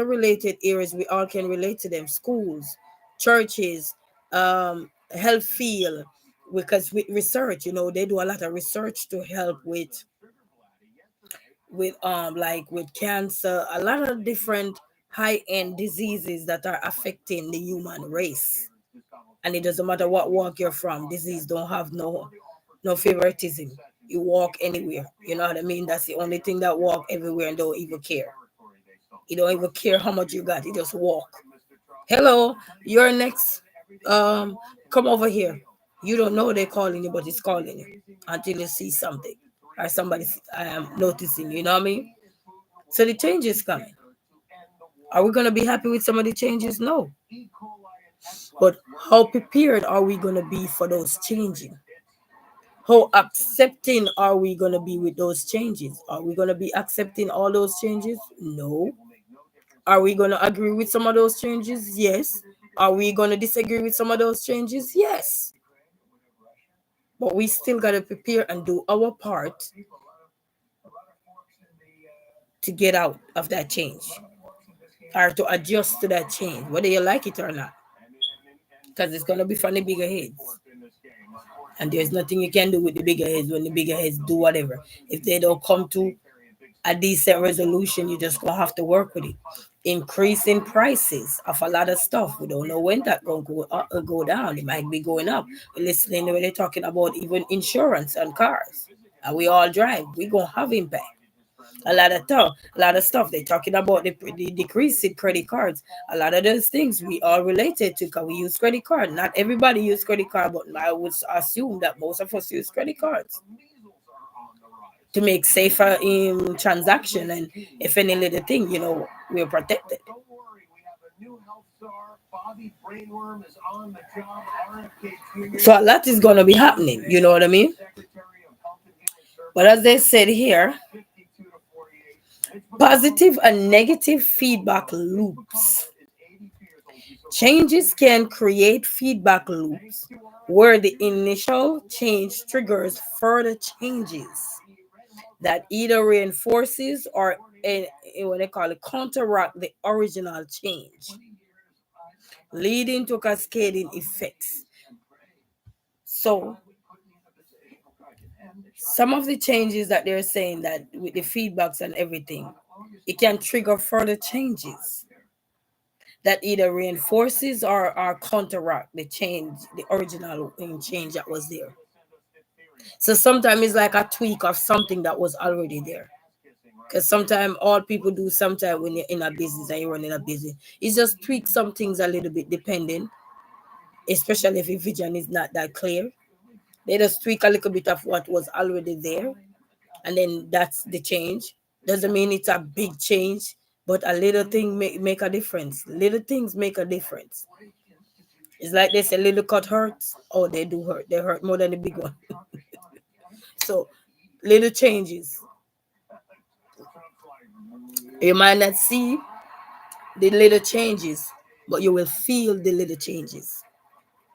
related areas, we all can relate to them. Schools, churches, health field, because with research, they do a lot of research to help with like with cancer, a lot of different high end diseases that are affecting the human race. And it doesn't matter what walk you're from, disease don't have no favoritism. You walk anywhere, you know what I mean? That's the only thing that walk everywhere and don't even care. You don't even care how much you got, you just walk. Hello, you're next. um Come over here. You don't know they're calling you, but it's calling you until you see something or somebody noticing you, you know what I mean? So the change is coming. Are we going to be happy with some of the changes? No. But how prepared are we going to be for those changes? How accepting are we going to be with those changes? Are we going to be accepting all those changes? No. Are we going to agree with some of those changes? Yes. Are we going to disagree with some of those changes? Yes. But we still got to prepare and do our part to get out of that change or to adjust to that change, whether you like it or not. Because it's going to be from the bigger heads. And there's nothing you can do with the bigger heads when the bigger heads do whatever. If they don't come to a decent resolution, you just gonna have to work with it. Increasing prices of a lot of stuff. We don't know when that gonna go up or go down. It might be going up. We're listening when they're talking about even insurance on cars. And we all drive. We gonna have impact. A lot of stuff. They're talking about the decrease in credit cards. A lot of those things we all related to because we use credit card. Not everybody use credit card, but I would assume that most of us use credit cards to make safer in transaction, and if any little thing, we're protected. So a lot is gonna be happening, you know what I mean? But as they said here, positive and negative feedback loops. Changes can create feedback loops where the initial change triggers further changes that either reinforces or what they call it counteract the original change, leading to cascading effects. So some of the changes that they're saying that with the feedbacks and everything, it can trigger further changes that either reinforces or counteract the change, the original change that was there. So sometimes it's like a tweak of something that was already there. Because sometimes all people do, sometimes when you're in a business and you're running a business, is just tweak some things a little bit depending, especially if your vision is not that clear. They just tweak a little bit of what was already there, and then that's the change. Doesn't mean it's a big change, but a little thing make a difference. Little things make a difference. It's like they say little cut hurts. Oh, they do hurt. They hurt more than the big one. So little changes. You might not see the little changes, but you will feel the little changes.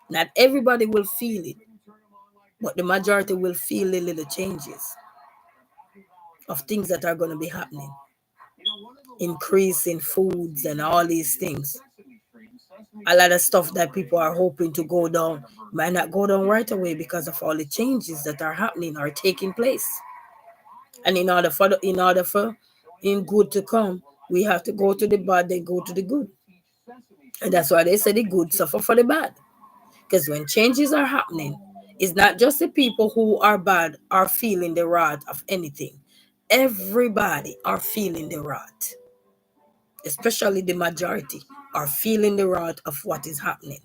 Not everybody will feel it, but the majority will feel the little changes of things that are going to be happening. Increase in foods and all these things. A lot of stuff that people are hoping to go down might not go down right away because of all the changes that are happening or taking place. And in order for in good to come, we have to go to the bad, then go to the good. And that's why they say the good suffer for the bad. Because when changes are happening, it's not just the people who are bad are feeling the wrath of anything. Everybody are feeling the wrath, especially the majority are feeling the wrath of what is happening.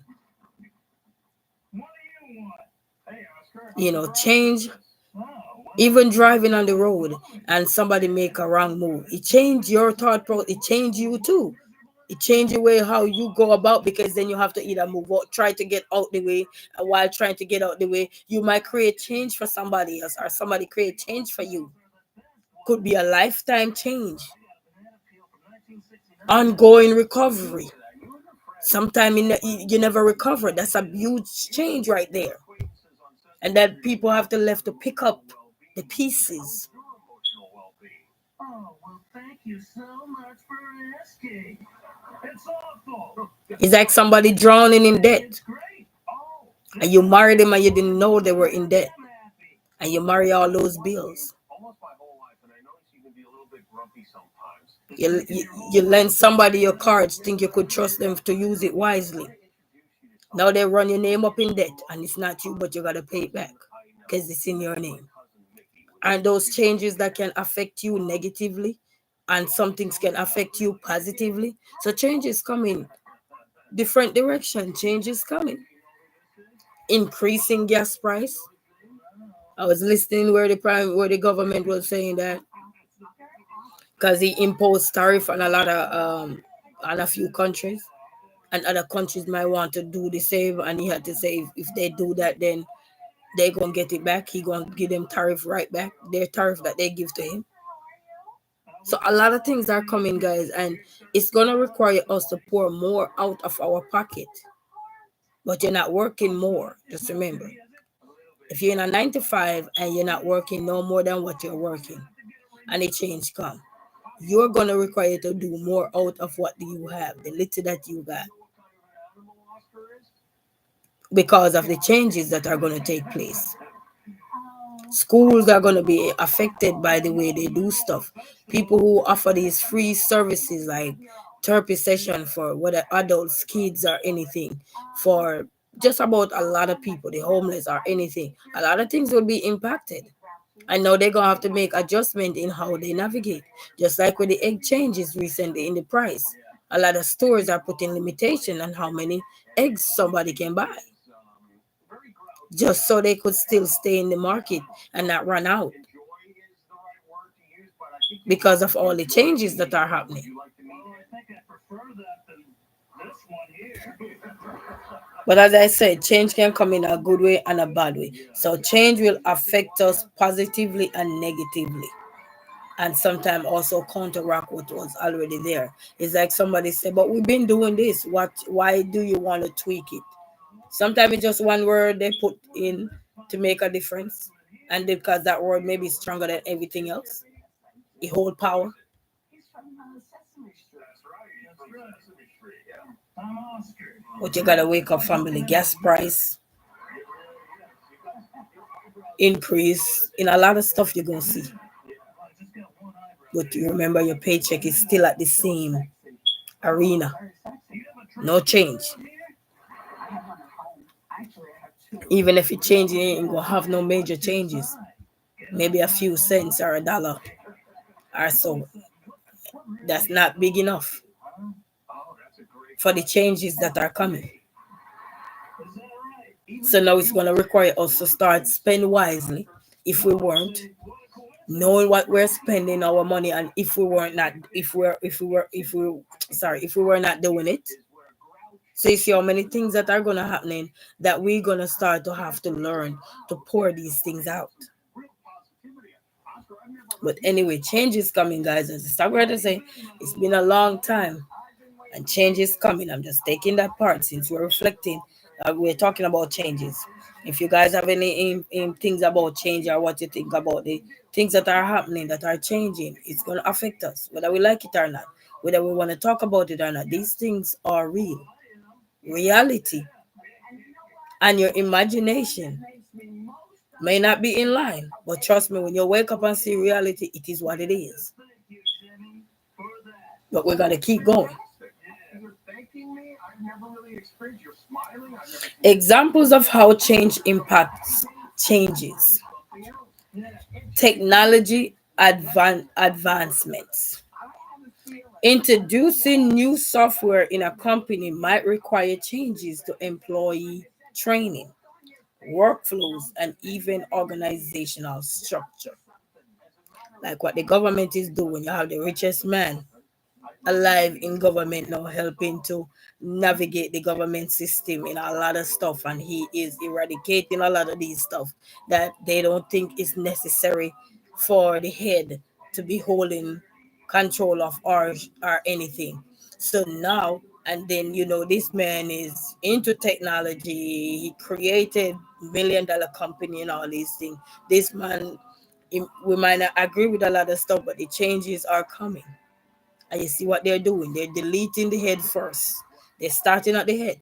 Change, even driving on the road and somebody make a wrong move, it change your thought process, it change you too. It change the way how you go about, because then you have to either move out, try to get out the way, and while trying to get out the way, you might create change for somebody else, or somebody create change for you. Could be a lifetime change, ongoing recovery. Sometime you never recover. That's a huge change right there, and that people have to left to pick up the pieces. Oh, well, thank you so much for asking. It's awful. It's like somebody drowning in debt, It's great. Oh, and you married them and you didn't know they were in debt, I'm happy. and you marry all those bills. Almost my whole life, and I notice you can be a little bit grumpy sometimes. You lend somebody your cards, think you could trust them to use it wisely. Now they run your name up in debt, and it's not you, but you gotta pay it back because it's in your name. And those changes that can affect you negatively, and some things can affect you positively. So change is coming, different direction. Change is coming. Increasing gas price. I was listening where the government was saying that because he imposed tariff on a lot of on a few countries, and other countries might want to do the same, and he had to say if they do that, then they gonna get it back. He gonna give them tariff right back, their tariff that they give to him. So a lot of things are coming, guys, and it's gonna require us to pour more out of our pocket. But you're not working more. Just remember, if you're in a 9 to 5 and you're not working no more than what you're working, and a change come, you're gonna require to do more out of what you have, the little that you got, because of the changes that are gonna take place. Schools are going to be affected by the way they do stuff. People who offer these free services like therapy session for whether adults, kids, or anything, for just about a lot of people, the homeless or anything, a lot of things will be impacted. I know they're gonna have to make adjustment in how they navigate. Just like with the egg changes recently in the price, a lot of stores are putting limitation on how many eggs somebody can buy, just so they could still stay in the market and not run out because of all the changes that are happening. Well, I think I prefer that than this one here. But as I said, change can come in a good way and a bad way. So change will affect us positively and negatively, and sometimes also counteract what was already there. It's like somebody said, "But we've been doing this. What? Why do you want to tweak it?" Sometimes it's just one word they put in to make a difference, and because that word may be stronger than everything else, it hold power. That's right. I'm Oscar. But you gotta wake up, family. Gas price increase in a lot of stuff you're gonna see. I just got one eyebrow. But you remember your paycheck is still at the same arena. Do you have a No trusty change. around here? Even if it changes, it ain't gonna have no major changes. Maybe a few cents or a dollar or so. That's not big enough Oh, that's a great. for the changes that are coming. Is that right? So now it's gonna require us to start spend wisely. If we weren't knowing what we're spending our money, and if we weren't not, if we were not doing it. So you see how many things that are gonna happening that we're gonna start to have to learn to pour these things out. But anyway, change is coming, guys. As I started to say, it's been a long time, and change is coming. I'm just taking that part since we're reflecting. We're talking about changes. If you guys have any things about change or what you think about the things that are happening that are changing, it's going to affect us, whether we like it or not, whether we want to talk about it or not. These things are real, reality, and your imagination may not be in line. But trust me, when you wake up and see reality, it is what it is. Thank you, Jimmy, for that. But we got to keep going. You're thanking me? I've never really experienced. You're smiling. I've never seen Examples of how change impacts changes. something else. Technology advancements. Introducing new software in a company might require changes to employee training, workflows, and even organizational structure. Like what the government is doing. You have the richest man alive in government now helping to navigate the government system in a lot of stuff, and he is eradicating a lot of these stuff that they don't think is necessary for the head to be holding control of or anything. So now and then, this man is into technology. He created $1 million company and all these things. This man We might not agree with a lot of stuff, but the changes are coming. And you see what they're doing. They're deleting the head first. They're starting at the head.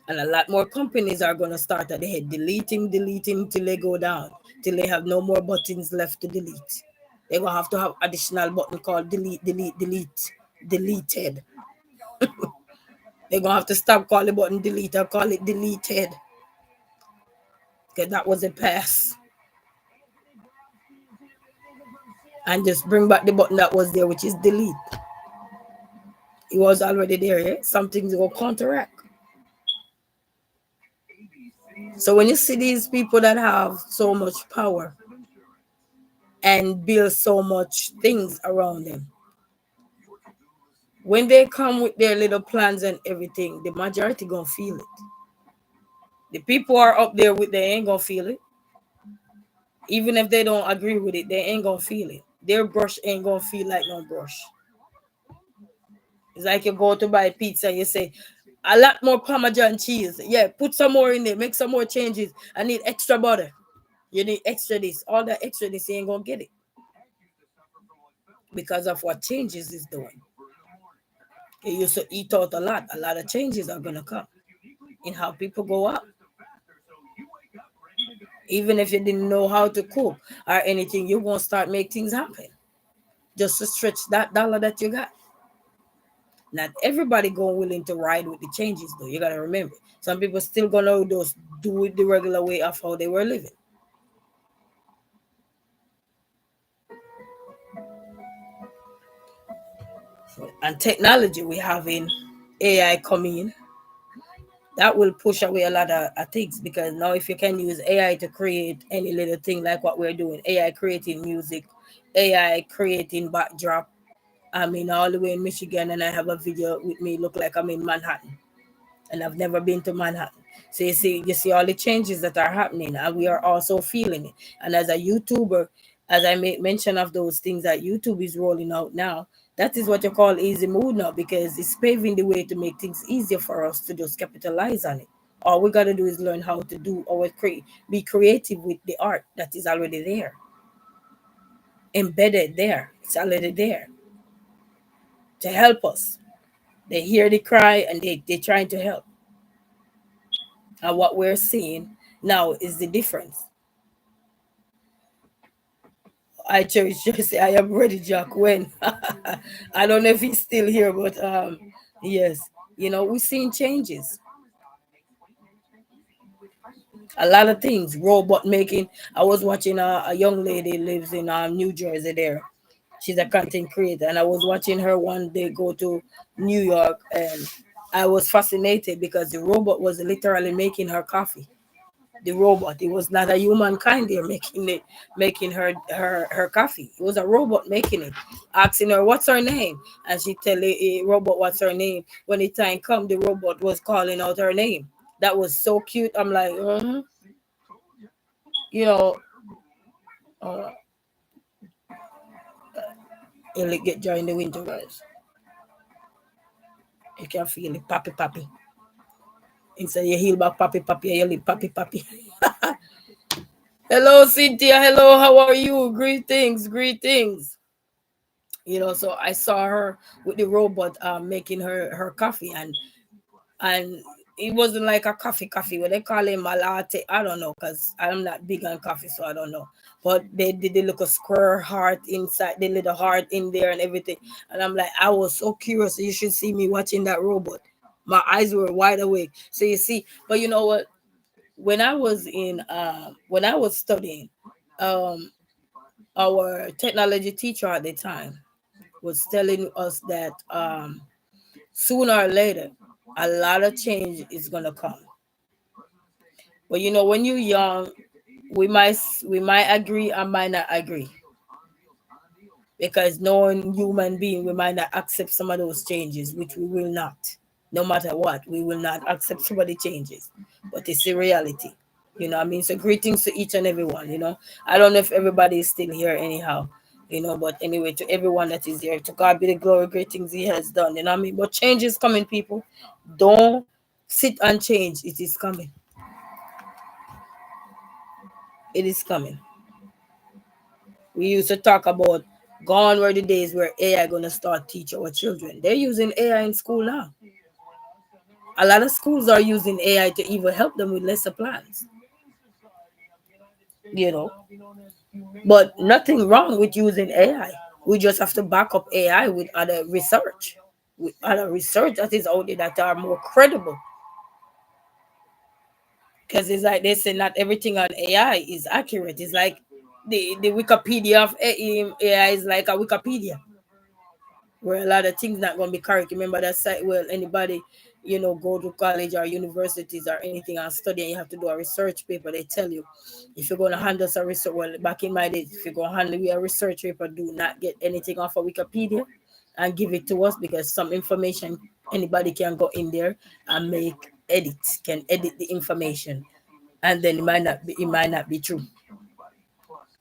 And a lot more companies are going to start at the head, deleting till they go down, till they have no more buttons left to delete. They're going to have additional button called deleted. They're going to have to stop calling the button delete or call it deleted. Because that was a pass. And just bring back the button that was there, which is delete. It was already there, yeah? Something's going to counteract. So when you see these people that have so much power and build so much things around them, when they come with their little plans and everything, the majority gonna feel it. The people are up there with, they ain't gonna feel it. Even if they don't agree with it, they ain't gonna feel it. Their brush ain't gonna feel like no brush. It's like you go to buy pizza, you say, a lot more Parmesan cheese. Yeah, put some more in there, make some more changes. I need extra butter. You need extra this. All that extra this, you ain't gonna get it. Because of what changes is doing. You used to eat out a lot. A lot of changes are gonna come in how people go up. Even if you didn't know how to cook or anything, you're gonna start make things happen. Just to stretch that dollar that you got. Not everybody going willing to ride with the changes though. You gotta remember. Some people still gonna just do it the regular way of how they were living. And technology we have in AI coming in, that will push away a lot of things, because now if you can use AI to create any little thing like what we're doing, AI creating music, AI creating backdrop. I'm in all the way in Michigan and I have a video with me look like I'm in Manhattan, and I've never been to Manhattan. So you see all the changes that are happening, and we are also feeling it. And as a YouTuber, as I make mention of those things that YouTube is rolling out now, that is what you call easy mode now, because it's paving the way to make things easier for us to just capitalize on it. All we got to do is learn how to do or be creative with the art that is already there, embedded there. It's already there to help us. They hear the cry and they're trying to help. And what we're seeing now is the difference. I cherish Jesse. I am ready, Jack. When I don't know if he's still here, but yes, we've seen changes. A lot of things. Robot making. I was watching a young lady lives in New Jersey. There, she's a content creator, and I was watching her one day go to New York, and I was fascinated because the robot was literally making her coffee. The robot. It was not a humankind there making her coffee. It was a robot making it, asking her what's her name, and she tell the robot what's her name. When the time come, the robot was calling out her name. That was so cute. I'm like, you know, uh, it'll get during the winter, guys. You can feel it, pappy, pappy. Instead you heal back, pappy, pappy, you live, pappy, pappy. Hello, Cynthia. Hello, how are you? Greetings, greetings. So I saw her with the robot making her coffee, and it wasn't like a coffee what they call him, a latte. I don't know, because I'm not big on coffee, so I don't know. But they did the little square heart inside, the little heart in there and everything. And I'm like, I was so curious. You should see me watching that robot. My eyes were wide awake. So you see, but you know what? When I was studying, um our technology teacher at the time was telling us that sooner or later a lot of change is gonna come. But when you're young, we might agree or might not agree, because knowing human being, we might not accept some of those changes, which we will not. No matter what, we will not accept some of the changes. But it's a reality. What I mean? So greetings to each and everyone. I don't know if everybody is still here anyhow. But anyway, to everyone that is here, to God be the glory, great things He has done. You know what I mean? But change is coming, people. Don't sit and change. It is coming. It is coming. We used to talk about gone were the days where AI gonna start teach our children. They're using AI in school now. A lot of schools are using AI to even help them with lesson plans, you know. But nothing wrong with using AI. We just have to back up AI with other research that is out there that are more credible. Because it's like they say not everything on AI is accurate. It's like the Wikipedia of AI is like a Wikipedia where a lot of things not gonna be correct. Remember that site, well, anybody, go to college or universities or anything and study and you have to do a research paper, they tell you if you're gonna handle some research, well, back in my days, if you're gonna handle a research paper, do not get anything off of Wikipedia and give it to us, because some information anybody can go in there and can edit the information, and then it might not be true.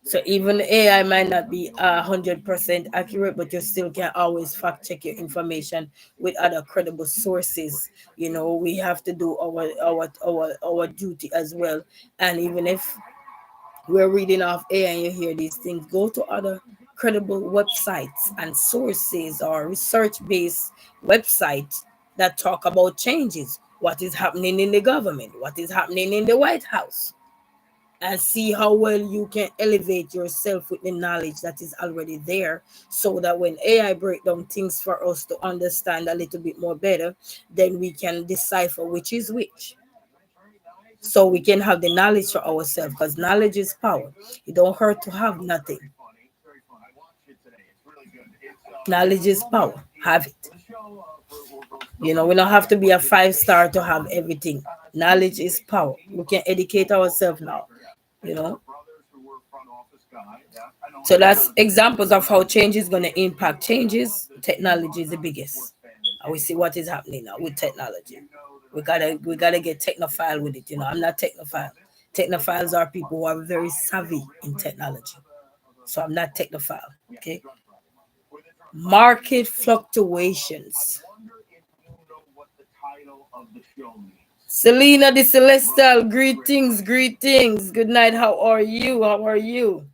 So even AI might not be 100% accurate, but you still can always fact check your information with other credible sources. We have to do our duty as well. And even if we're reading off AI and you hear these things, go to other credible websites and sources or research-based websites that talk about changes. What is happening in the government? What is happening in the White House? And see how well you can elevate yourself with the knowledge that is already there, so that when AI break down things for us to understand a little bit more better, then we can decipher which is which. So we can have the knowledge for ourselves, because knowledge is power. It don't hurt to have nothing. Knowledge is power. Have it. We don't have to be a 5-star to have everything. Knowledge is power. We can educate ourselves now. You know, so that's examples of how change is going to impact changes. Technology is the biggest. And we see what is happening now with technology. We gotta get technophile with it. I'm not technophile. Technophiles are people who are very savvy in technology. So I'm not technophile. Okay. Market fluctuations. Selena the Celestial, greetings, greetings. Good night. How are you? How are you?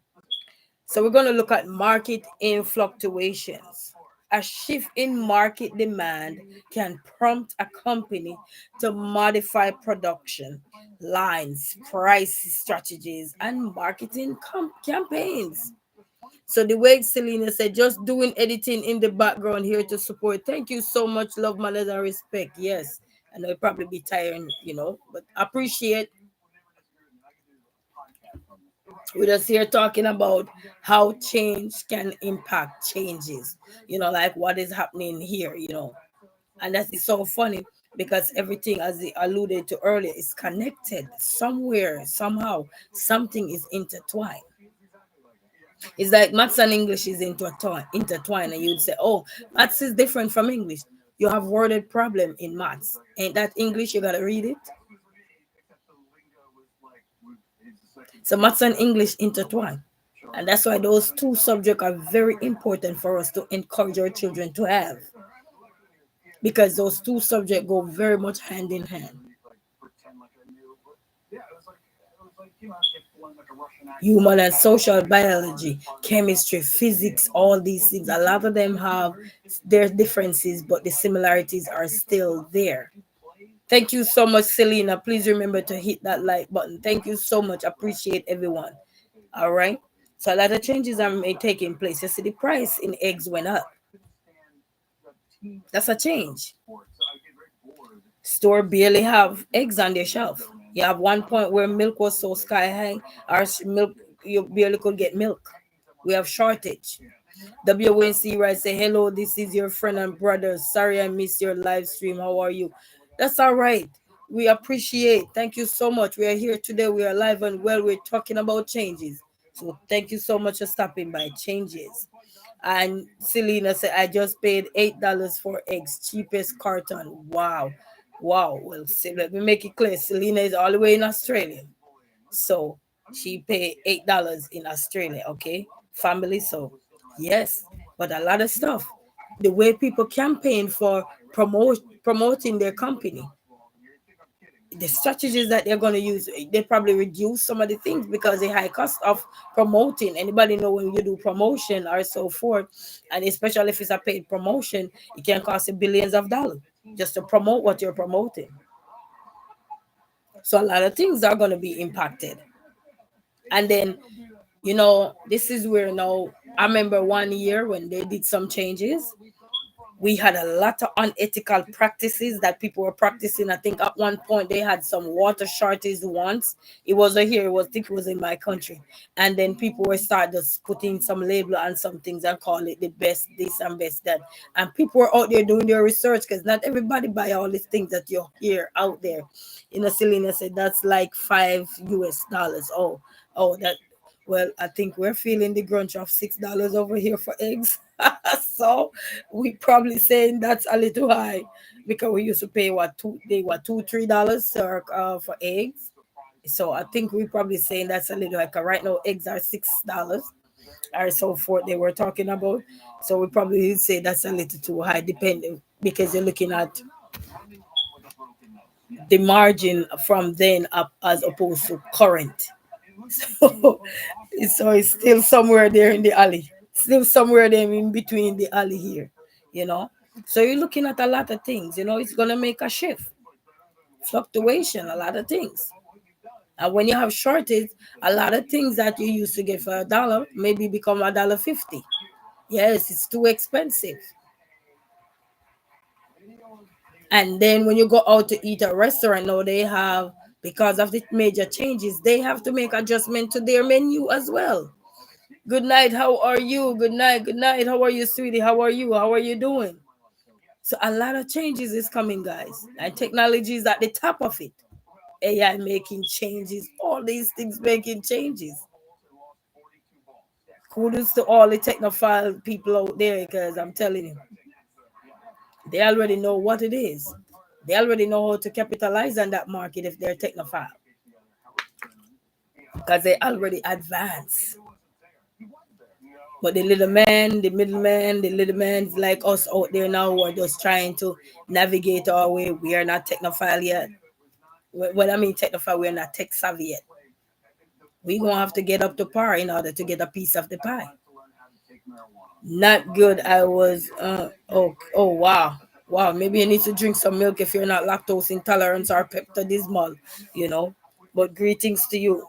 So we're going to look at market in fluctuations. A shift in market demand can prompt a company to modify production lines, price strategies, and marketing campaigns. So the way Selena said, just doing editing in the background here to support. Thank you so much, love, manners, and respect. Yes, I know it probably be tiring, but appreciate. We're just here talking about how change can impact changes, like what is happening here. And that is so funny, because everything, as I alluded to earlier, is connected somewhere, somehow, something is intertwined. It's like maths and English is intertwined, and you'd say, oh, maths is different from English. You have worded problem in maths. Ain't that English? You gotta read it. So maths and English intertwine. And that's why those two subjects are very important for us to encourage our children to have. Because those two subjects go very much hand in hand. Human and social biology, chemistry, physics, all these things. A lot of them have their differences, but the similarities are still there. Thank you so much, Selena. Please remember to hit that like button. Thank you so much. Appreciate everyone. All right. So a lot of changes are taking place. You see, the price in eggs went up. That's a change. Store barely have eggs on their shelf. You have one point where milk was so sky high, our milk, you barely could get milk. We have shortage. WNC right say hello. This is your friend and brother. Sorry I missed your live stream. How are you? That's all right. We appreciate. Thank you so much. We are here today. We are live and well. We're talking about changes. So thank you so much for stopping by. Changes. And Selena said, I just paid $8 for eggs, cheapest carton. Wow. Wow. Well, let me make it clear. Selena is all the way in Australia. So she paid $8 in Australia. Okay. Family. So yes. But a lot of stuff. The way people campaign for promoting their company. the strategies that they're going to use, they probably reduce some of the things because the high cost of promoting. Anybody know when you do promotion or so forth, and especially if it's a paid promotion, it can cost you billions of dollars just to promote what you're promoting. So a lot of things are going to be impacted. And then, this is where now I remember one year when they did some changes. We had a lot of unethical practices that people were practicing. I think at one point they had some water shortage once. It wasn't here, I think it was in my country. And then people were started putting some label on some things and call it the best this and best that. And people were out there doing their research because not everybody buy all these things that you hear out there. Selena said that's like $5 US. That, well, I think we're feeling the grunge of $6 over here for eggs. So we probably saying that's a little high because we used to pay $2-3 for eggs. So I think we probably saying that's a little like right now eggs are $6 or so forth they were talking about. So we probably say that's a little too high depending because you're looking at the margin from then up as opposed to current. So, so it's still somewhere there in the alley, still somewhere there in between the alley here, you know. So you're looking at a lot of things, it's gonna make a shift, fluctuation, a lot of things. And when you have shortage, a lot of things that you used to get for $1 maybe become $1.50. Yes, it's too expensive. And then when you go out to eat at a restaurant now, they have, because of the major changes, they have to make adjustment to their menu as well. Good night, how are you? Good night, good night. How are you, sweetie? How are you? How are you doing? So a lot of changes is coming, guys. And technology is at the top of it. AI making changes, all these things making changes. Kudos to all the technophile people out there because I'm telling you, they already know what it is. They already know how to capitalize on that market if they're technophile because they already advanced. But the little man, the middleman, the little man's like us out there now who are just trying to navigate our way. We are not technophile yet. When I mean technophile, we're not tech savvy yet. We're going to have to get up to par in order to get a piece of the pie. Not good. I was, wow. Wow, maybe you need to drink some milk if you're not lactose intolerant or peptidismal, you know. But greetings to you.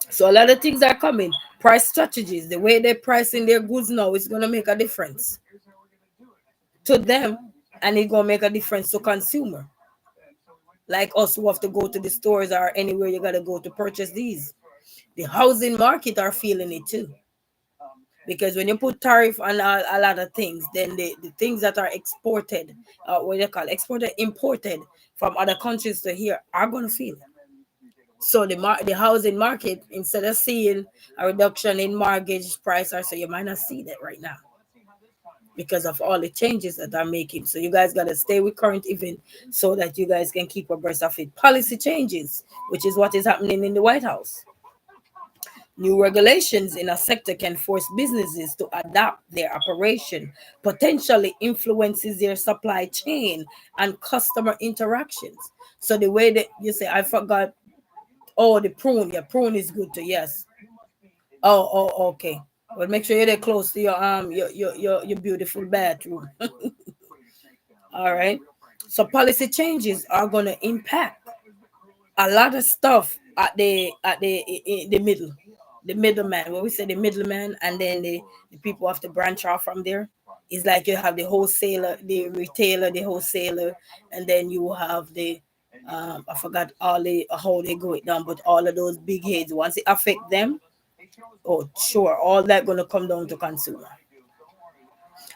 So a lot of things are coming. Price strategies, the way they're pricing their goods now is going to make a difference to them, and it's going to make a difference to consumer. Like us who have to go to the stores or anywhere you got to go to purchase these. The housing market are feeling it too. Because when you put tariff on a lot of things, then the things that are exported, what they call exported, imported from other countries to here are going to feel it. So the housing market, instead of seeing a reduction in mortgage price, or so you might not see that right now because of all the changes that are making. So you guys got to stay with current event so that you guys can keep abreast of it. Policy changes, which is what is happening in the White House. New regulations in a sector can force businesses to adapt their operation, potentially influences their supply chain and customer interactions. So the way that you say, I forgot, oh, the prune, yeah, prune is good too, yes. Okay. Well, make sure you're close to your beautiful bathroom. All right. So policy changes are gonna impact a lot of stuff at the middle, the middleman. When we say the middleman, and then the people have to branch off from there. It's like you have the wholesaler, the retailer, the wholesaler, and then you have the I forgot all the how they go it down, but all of those big heads once it affect them, oh sure, all that gonna come down to consumer.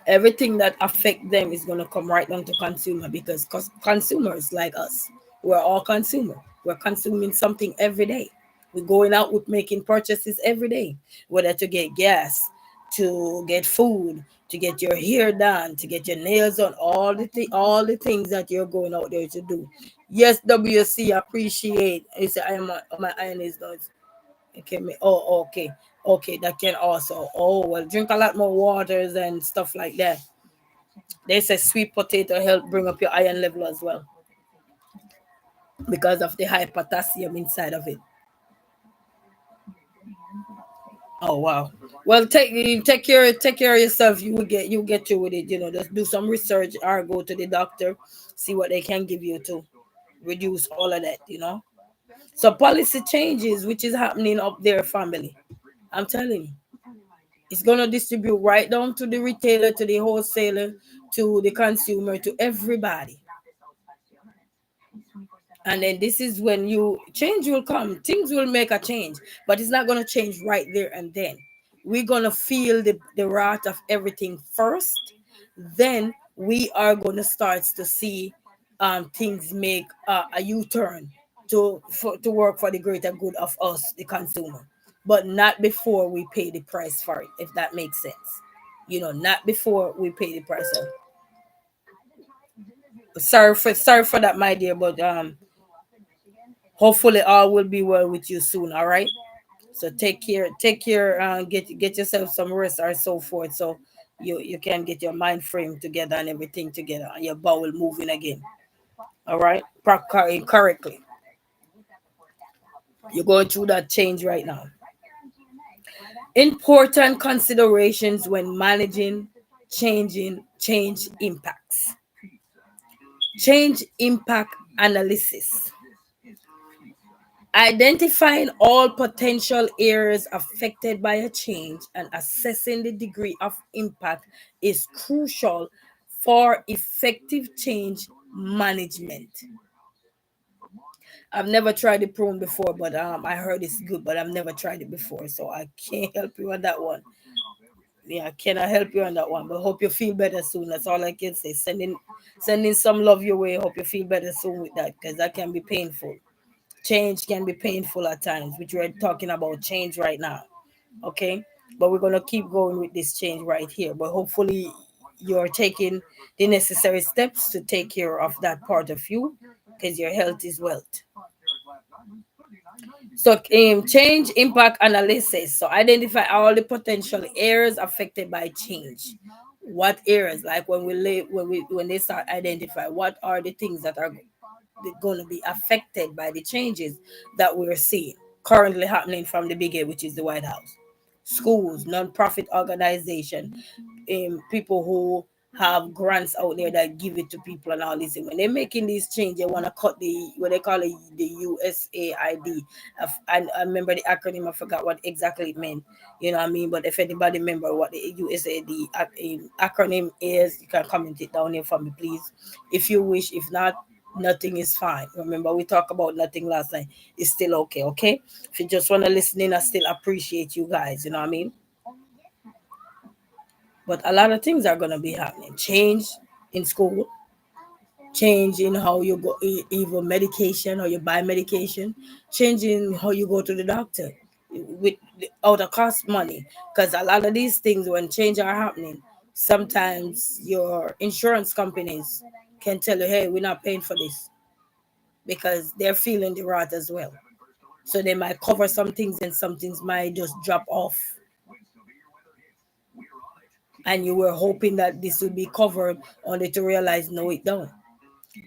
Everything that affect them is gonna come right down to consumer because consumers like us, we're all consumer. We're consuming something every day. We're going out with making purchases every day, whether to get gas, to get food, to get your hair done, to get your nails on, all the things that you're going out there to do. Yes, WC appreciate. It's I am my iron is done. Okay, okay, okay. That can also. Oh well, drink a lot more waters and stuff like that. They say sweet potato help bring up your iron level as well. because of the high potassium inside of it. Oh wow. Well, take care of yourself. You get through with it. Just do some research or go to the doctor, see what they can give you to reduce all of that. So policy changes, which is happening up there, family. I'm telling you, it's gonna distribute right down to the retailer, to the wholesaler, to the consumer, to everybody. And then this is when you change will come. Things will make a change, but it's not gonna change right there and then. We're gonna feel the wrath of everything first. Then we are gonna start to see things make a U-turn to work for the greater good of us, the consumer, but not before we pay the price for it, if that makes sense. Not before we pay the price of it. Sorry for that, my dear, but hopefully all will be well with you soon. All right. So take care, get yourself some rest or so forth, so you can get your mind frame together and everything together and your bowel moving again. All right, correctly. You're going through that change right now. Important considerations when managing changing change impacts. Change impact analysis. Identifying all potential areas affected by a change and assessing the degree of impact is crucial for effective change management. I've never tried the prune before, but I heard it's good, but I've never tried it before, so I can't help you on that one. Yeah, I cannot help you on that one, but hope you feel better soon. That's all I can say. Sending some love your way. Hope you feel better soon with that, because that can be painful. Change can be painful at times, which we're talking about change right now. Okay, but we're gonna keep going with this change right here. But hopefully, you're taking the necessary steps to take care of that part of you, because your health is wealth. So, change impact analysis. So, identify all the potential areas affected by change. What areas, like when they start identify what are the things that are going to be affected by the changes that we're seeing currently happening from the big A, which is the White House, schools, non-profit organization, people who have grants out there that give it to people and all this. And when they're making these change, they want to cut the what they call it, the USAID. I remember the acronym. I forgot what exactly it meant. You know what I mean? But if anybody remember what the USAID acronym is, you can comment it down here for me, please, if you wish. If not, nothing is fine. Remember, we talked about nothing last night. It's still okay. Okay. If you just want to listen in, I still appreciate you guys. You know what I mean? But a lot of things are going to be happening. Change in school, change in how you go, even medication, or you buy medication, changing how you go to the doctor with out of cost money. Because a lot of these things, when change are happening, sometimes your insurance companies can tell you, hey, we're not paying for this, because they're feeling the wrath as well. So they might cover some things and some things might just drop off. And you were hoping that this would be covered, only to realize no, it don't.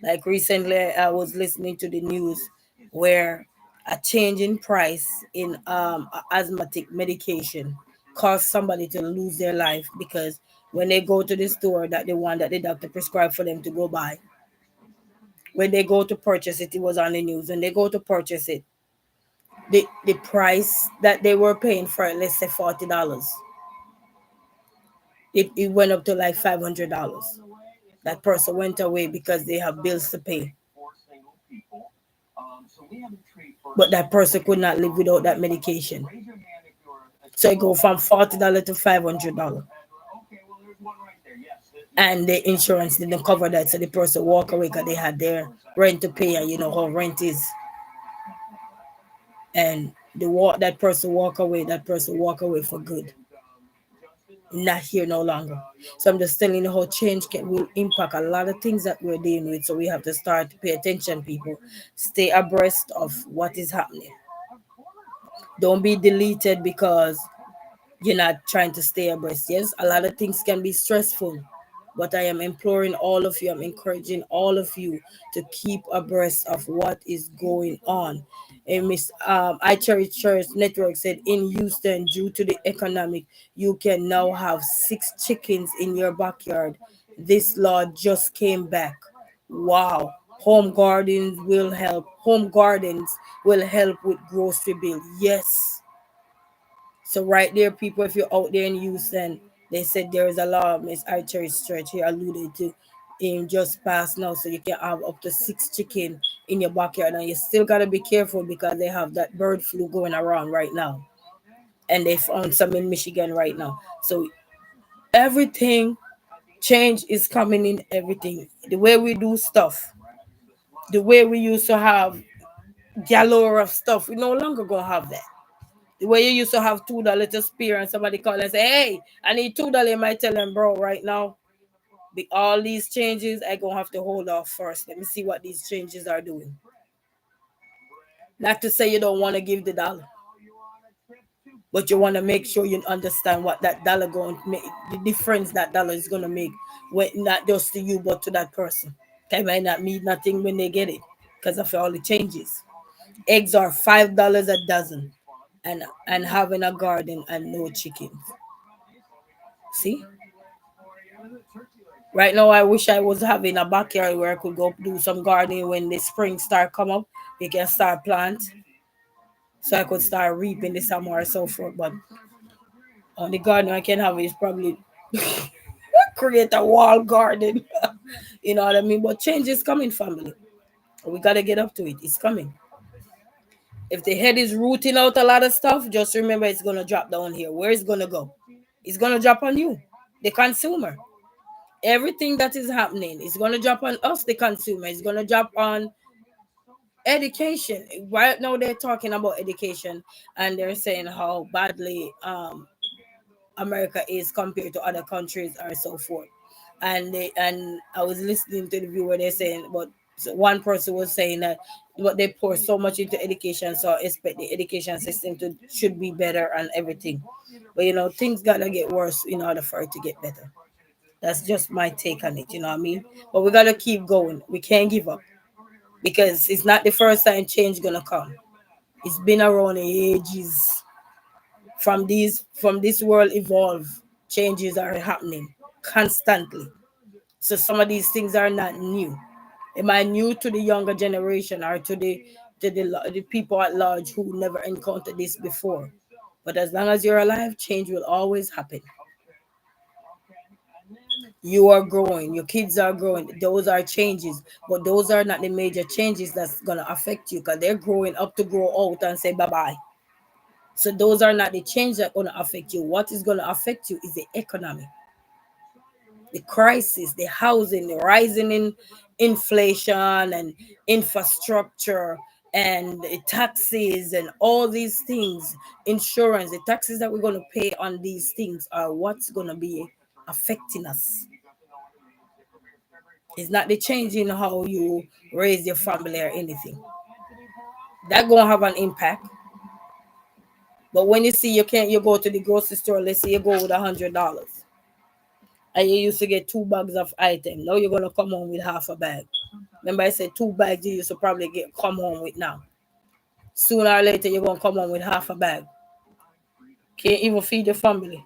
Like recently, I was listening to the news where a change in price in asthmatic medication caused somebody to lose their life, because when they go to the store, that the one that the doctor prescribed for them to go buy, when they go to purchase it, it was on the news. When they go to purchase it, the price that they were paying for it, let's say $40, it went up to like $500. That person went away because they have bills to pay. But that person could not live without that medication. So it go from $40 to $500. And the insurance didn't cover that. So the person walk away because they had their rent to pay, and you know how rent is. And that person walk away for good, not here no longer. So I'm just telling you how change will impact a lot of things that we're dealing with. So we have to start to pay attention, people. Stay abreast of what is happening. Don't be deleted because you're not trying to stay abreast. Yes, a lot of things can be stressful. But I am imploring all of you, I'm encouraging all of you to keep abreast of what is going on. And Miss I Cherish Church Network said in Houston, due to the economic, you can now have 6 chickens in your backyard. This law just came back. Wow. Home gardens will help with grocery bill. Yes. So right there, people, if you're out there in Houston, they said there is a law, Miss Archery Church here alluded to in just past now, so you can have up to 6 chicken in your backyard. And you still gotta be careful because they have that bird flu going around right now. And they found some in Michigan right now. So everything change is coming in everything. The way we do stuff, the way we used to have galore of stuff, we no longer gonna have that. The way you used to have $2 to spare and somebody call and say, hey, I need $2, you might tell them, bro, right now, all these changes, I gonna have to hold off first. Let me see what these changes are doing. Not to say you don't want to give the dollar, but you want to make sure you understand what that dollar going to make, the difference that dollar is going to make, when not just to you but to that person. They might not mean nothing when they get it because of all the changes. Eggs are $5 a dozen, and having a garden and no chickens. See, right now I wish I was having a backyard where I could go do some gardening when the spring start come up. We can start plant, so I could start reaping the summer or so forth. But on the garden I can have is probably create a wall garden. You know what I mean? But change is coming, family. We gotta get up to it. It's coming. If the head is rooting out a lot of stuff, just remember it's gonna drop down here. Where it's gonna go? It's gonna drop on you, the consumer. Everything that is happening is gonna drop on us, the consumer. It's gonna drop on education. Right now they're talking about education and they're saying how badly America is compared to other countries or so forth. And I was listening to the view where they're saying, but one person was saying that what they pour so much into education, so I expect the education system to should be better and everything. But things gotta get worse in order for it to get better. That's just my take on it. You know what I mean? But we gotta keep going. We can't give up because it's not the first time change gonna come. It's been around ages. From this world evolve, changes are happening constantly. So some of these things are not new. Am I new to the younger generation or to the people at large who never encountered this before? But as long as you're alive, change will always happen. You are growing, your kids are growing. Those are changes, but those are not the major changes that's gonna affect you because they're growing up to grow out and say bye bye. So those are not the changes that are gonna affect you. What is gonna affect you is the economy, the crisis, the housing, the rising in inflation and infrastructure and the taxes and all these things, insurance, the taxes that we're going to pay on these things are what's going to be affecting us. It's not the change in how you raise your family or anything. That going to have an impact. But when you see you go to the grocery store, let's say you go with $100 and you used to get 2 bags of item. Now you're gonna come home with half a bag. Remember I said 2 bags you used to probably come home with now. Sooner or later you're gonna come home with half a bag. Can't even feed your family.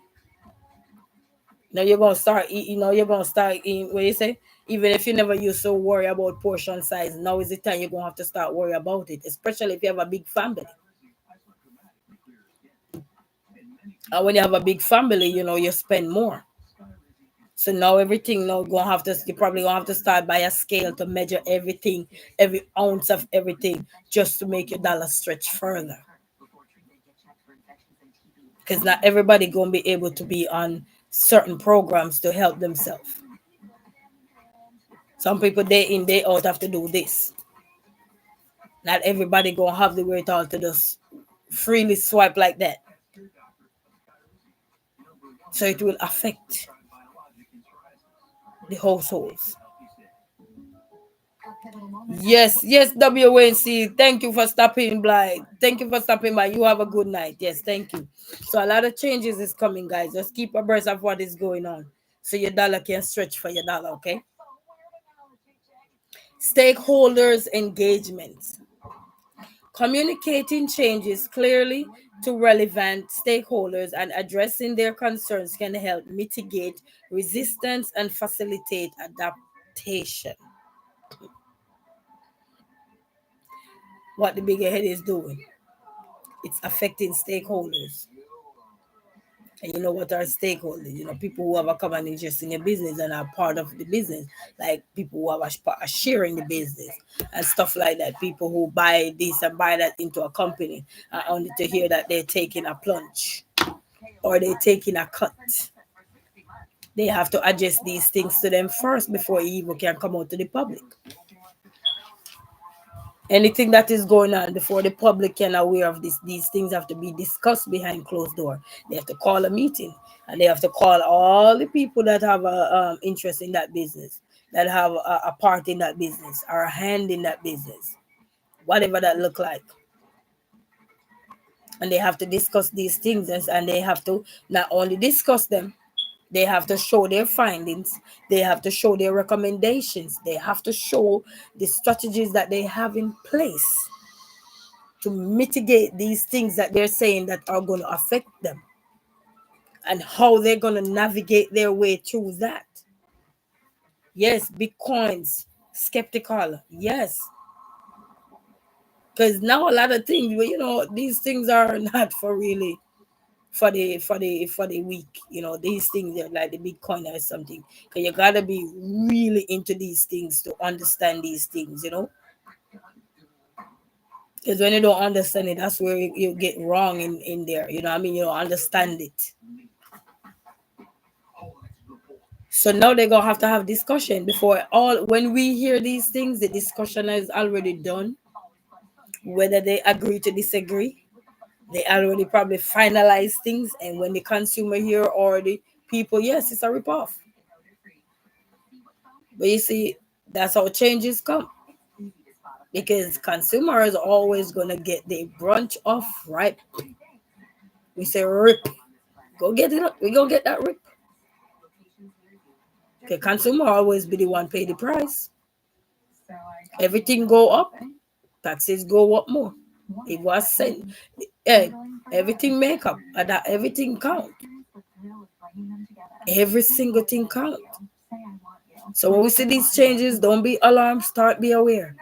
Now you're gonna start eating, you're gonna start eating what you say? Even if you never used to worry about portion size, now is the time you're gonna have to start worry about it, especially if you have a big family. And when you have a big family, you spend more. So now everything now gonna have to you probably gonna have to start by a scale to measure everything, every ounce of everything, just to make your dollar stretch further. Because not everybody gonna be able to be on certain programs to help themselves. Some people day in day out have to do this. Not everybody gonna have the wherewithal to just freely swipe like that. So it will affect the households. Yes, yes, WNC. Thank you for stopping by. Thank you for stopping by. You have a good night. Yes, thank you. So a lot of changes is coming, guys. Just keep abreast of what is going on. so your dollar can stretch for your dollar, okay? Stakeholders engagement. Communicating changes clearly to relevant stakeholders and addressing their concerns can help mitigate resistance and facilitate adaptation. What the bigger head is doing, it's affecting stakeholders. And you know what are stakeholders? You know, people who have a common interest in your business and are part of the business, like people who have a share in the business and stuff like that. People who buy this and buy that into a company, only to hear that they're taking a plunge or they're taking a cut. They have to adjust these things to them first before it even can come out to the public. Anything that is going on before the public can aware of this, these things have to be discussed behind closed door. They have to call a meeting and they have to call all the people that have a interest in that business, that have a part in that business or a hand in that business, whatever that look like. And they have to discuss these things, and they have to not only discuss them, they have to show their findings, they have to show their recommendations, they have to show the strategies that they have in place to mitigate these things that they're saying that are going to affect them, and how they're going to navigate their way through that. Yes, Bitcoin's skeptical. Yes, because now a lot of things, you know, these things are not for really for the weak. You know, these things are like the Bitcoin or something. Because you gotta be really into these things to understand these things. You know, because when you don't understand it, that's where you get wrong in there. You know what I mean? You don't understand it. So now they're gonna have to have discussion before all when we hear these things, the discussion is already done. Whether they agree to disagree, they already probably finalize things, and when the consumer hear or the people, yes, it's a ripoff. But you see, that's how changes come. Because consumer is always gonna get the brunch off, right? We say rip. Go get it up. We go get that rip. Okay, consumer always be the one pay the price. Everything go up, taxes go up more. It was sent. Yeah, everything make up. And that everything count. Every single thing count. So when we see these changes, don't be alarmed. Start be aware.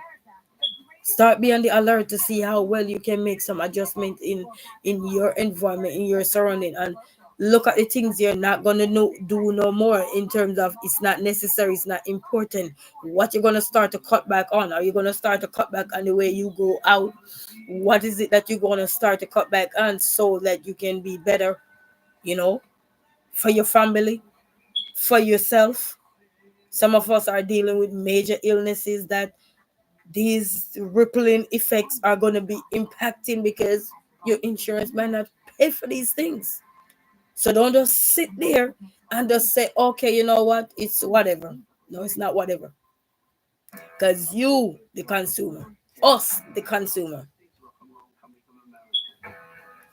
Start be on the alert to see how well you can make some adjustment in your environment, in your surrounding, and look at the things you're not gonna do no more in terms of it's not necessary, it's not important. What you're gonna start to cut back on? Are you gonna start to cut back on the way you go out? What is it that you're gonna start to cut back on so that you can be better? You know, for your family, for yourself. Some of us are dealing with major illnesses that these rippling effects are going to be impacting because your insurance might not pay for these things. So don't just sit there and just say, okay, you know what, it's whatever. No, it's not whatever. Because you, the consumer, us, the consumer,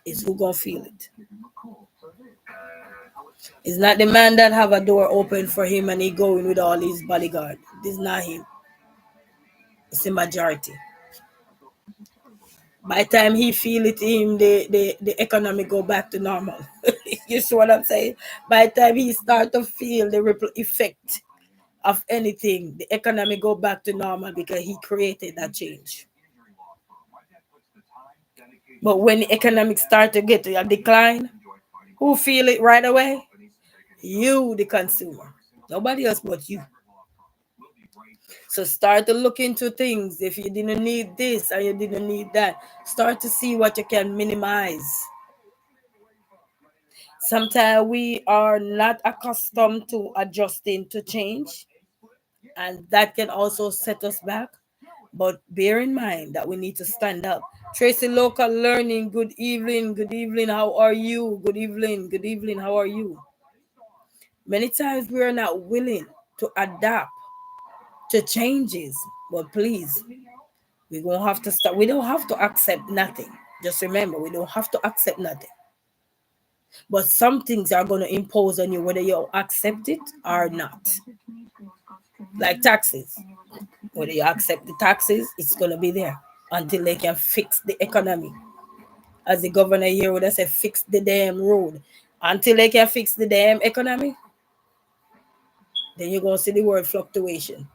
is who gonna feel it. It's not the man that have a door open for him and he going with all his bodyguard. This is not him. It's the majority. By the time he feel it in the economy go back to normal. You see what I'm saying? By the time he start to feel the ripple effect of anything, the economy go back to normal because he created that change. But when the economic start to get to a decline, who feel it right away? You, the consumer. Nobody else but you. So start to look into things. If you didn't need this or you didn't need that, start to see what you can minimize. Sometimes we are not accustomed to adjusting to change, and that can also set us back. But bear in mind that we need to stand up. Tracy Local Learning, good evening, good evening, how are you? Good evening, how are you? Many times we are not willing to adapt to changes, but please, we're gonna have to start. We don't have to accept nothing. Just remember, we don't have to accept nothing. But some things are going to impose on you whether you accept it or not. Like taxes. Whether you accept the taxes, it's going to be there until they can fix the economy. As the governor here would have said, fix the damn road. Until they can fix the damn economy, then you're going to see the word fluctuation.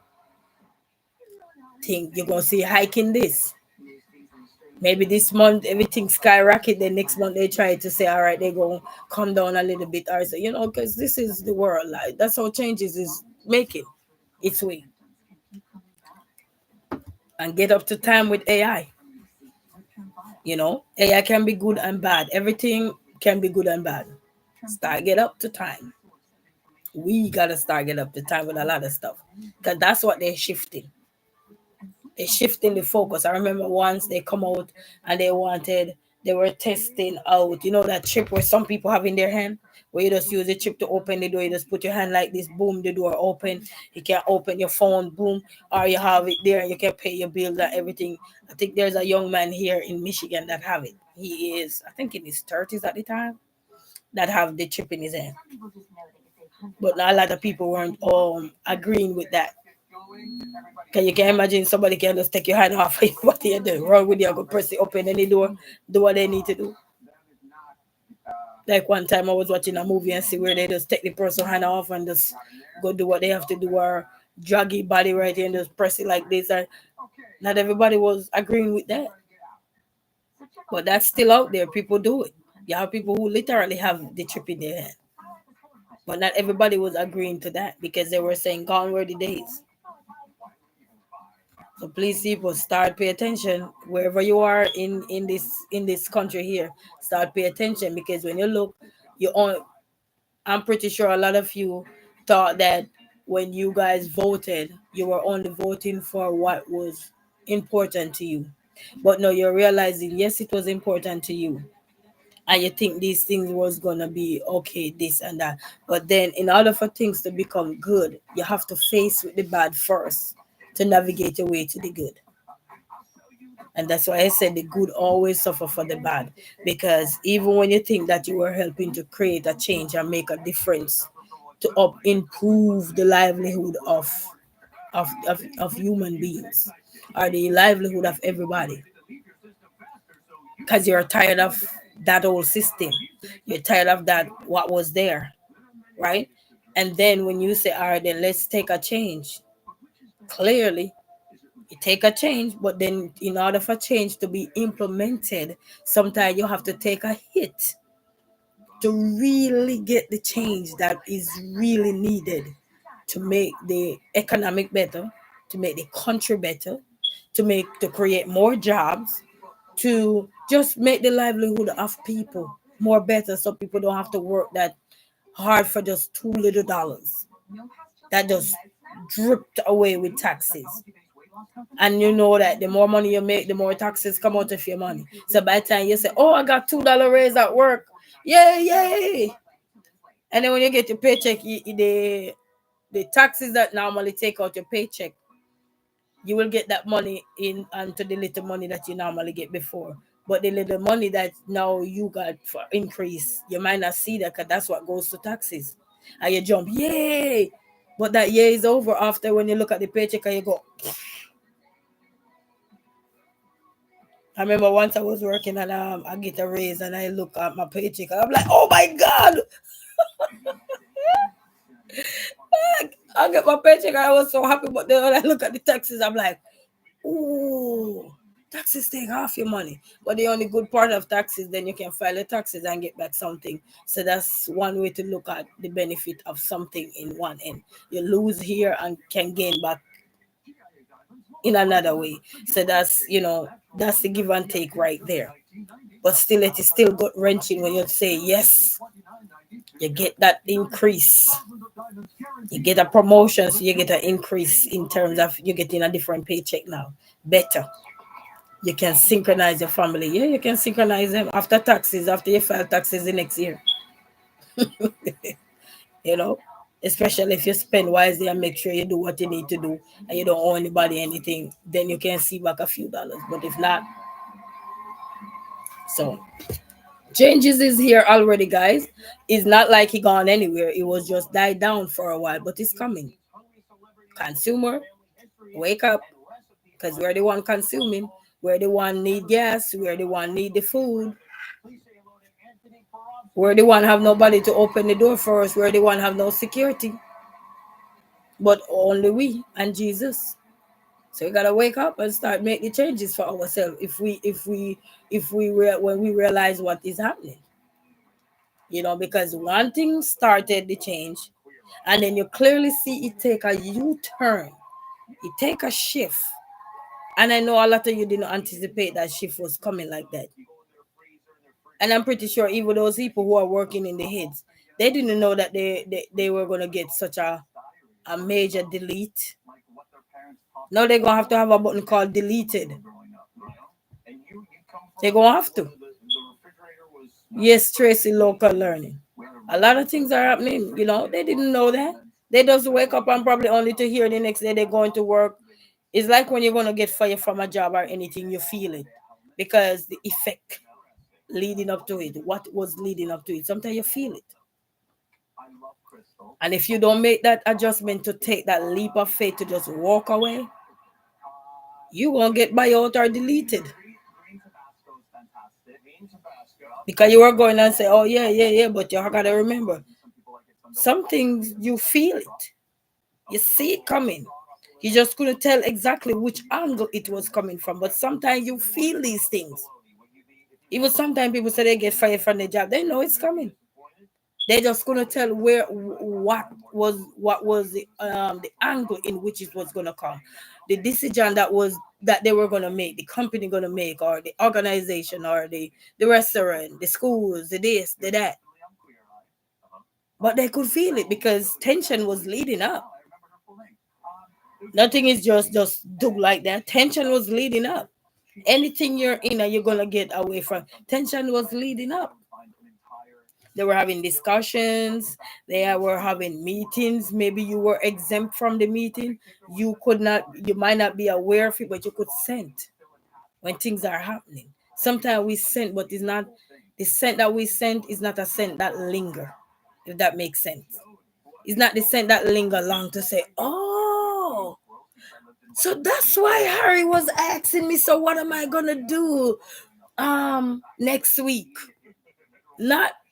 Think you're going to see hiking this. Maybe this month everything skyrocket, then next month they try to say, all right, they're going to come down a little bit. Or so, because this is the world. Like, that's how changes is making its way. And get up to time with AI. AI can be good and bad. Everything can be good and bad. Start get up to time. We gotta start get up to time with a lot of stuff. Because that's what they're shifting. They're shifting the focus. I remember once they come out and they were testing out, that chip where some people have in their hand, where you just use the chip to open the door. You just put your hand like this, boom, the door open. You can open your phone, boom, or you have it there and you can pay your bills and everything. I think there's a young man here in Michigan that have it. He is, I think, in his 30s at the time, that have the chip in his hand. But not a lot of people weren't agreeing with that. You can imagine somebody can just take your hand off. What do you do? Run with you, go press it, open any door, do what they need to do. Like one time I was watching a movie and see where they just take the person hand off and just go do what they have to do, or drag your body right here and just press it like this. And not everybody was agreeing with that. But that's still out there. People do it. You have people who literally have the chip in their hand. But not everybody was agreeing to that because they were saying gone were the days. So please, people, start pay attention wherever you are in this country here. Start pay attention, because when you look, you on. I'm pretty sure a lot of you thought that when you guys voted, you were only voting for what was important to you. But no, you're realizing yes, it was important to you, and you think these things was gonna be okay, this and that. But then, in order for things to become good, you have to face with the bad first to navigate your way to the good. And that's why I said the good always suffer for the bad. Because even when you think that you are helping to create a change and make a difference to improve the livelihood of human beings, or the livelihood of everybody, because you're tired of that old system, you're tired of that what was there, right? And then when you say, all right, then let's take a change, clearly you take a change, but then in order for change to be implemented, sometimes you have to take a hit to really get the change that is really needed to make the economic better, to make the country better, to create more jobs, to just make the livelihood of people more better, so people don't have to work that hard for just two little dollars that just dripped away with taxes. And you know that the more money you make, the more taxes come out of your money. So by the time you say, oh, I got $2 raise at work, yay, yay. And then when you get your paycheck, the taxes that normally take out your paycheck, you will get that money in onto the little money that you normally get before. But the little money that now you got for increase, you might not see that, because that's what goes to taxes. And you jump, yay! But that year is over after when you look at the paycheck and you go. I remember once I was working and I get a raise and I look at my paycheck and I'm like, oh my God! I get my paycheck and I was so happy, but then when I look at the taxes, I'm like, ooh, taxes take half your money. But the only good part of taxes, then you can file the taxes and get back something. So that's one way to look at the benefit of something in one end. You lose here and can gain back in another way. So that's the give and take right there. But still, it is still gut wrenching when you say yes, you get that increase. You get a promotion, so you get an increase in terms of you getting a different paycheck now. Better. You can synchronize your family. Yeah, you can synchronize them after taxes, after you file taxes the next year. you know, Especially if you spend wisely and make sure you do what you need to do and you don't owe anybody anything, then you can see back a few dollars. But if not, so Changes is here already, guys. It's not like he gone anywhere. It was just died down for a while, but it's coming. Consumer, wake up, because we're the one consuming. We're the one need gas. We're the one need the food. We're the one have nobody to open the door for us. We're the one have no security, but only we and Jesus. So we gotta wake up and start making changes for ourselves. When we realize what is happening, because one thing started the change, and then you clearly see it take a U-turn, it take a shift. And I know a lot of you didn't anticipate that shift was coming like that. And I'm pretty sure even those people who are working in the heads, they didn't know that they were gonna get such a major delete. Now they're gonna have to have a button called deleted. They're gonna have to. Yes, Tracy, local learning. A lot of things are happening, they didn't know that. They just wake up and probably only to hear the next day they're going to work. It's like when you're gonna get fired from a job or anything, you feel it. Because the effect leading up to it, what was leading up to it, sometimes you feel it. And if you don't make that adjustment to take that leap of faith to just walk away, you won't get buyout or deleted. Because you were going and say, oh yeah, but you gotta remember, some things you feel it, you see it coming. You just couldn't tell exactly which angle it was coming from, but sometimes you feel these things. Even sometimes people say they get fired from their job, they know it's coming. They just gonna tell what was the angle in which it was gonna come, the decision that they were gonna make, the company gonna make, or the organization, or the restaurant, the schools, the this, the that. But they could feel it because tension was leading up. Nothing is just do like that. Tension was leading up. Anything you're in, you're gonna get away from. Tension was leading up. They were having discussions, they were having meetings. Maybe you were exempt from the meeting. You might not be aware of it, but you could sense when things are happening. Sometimes we sense, but it's not the scent that we sent is not a scent that linger, if that makes sense. It's not the scent that linger long to say, oh, so that's why Harry was asking me, so what am I gonna do next week?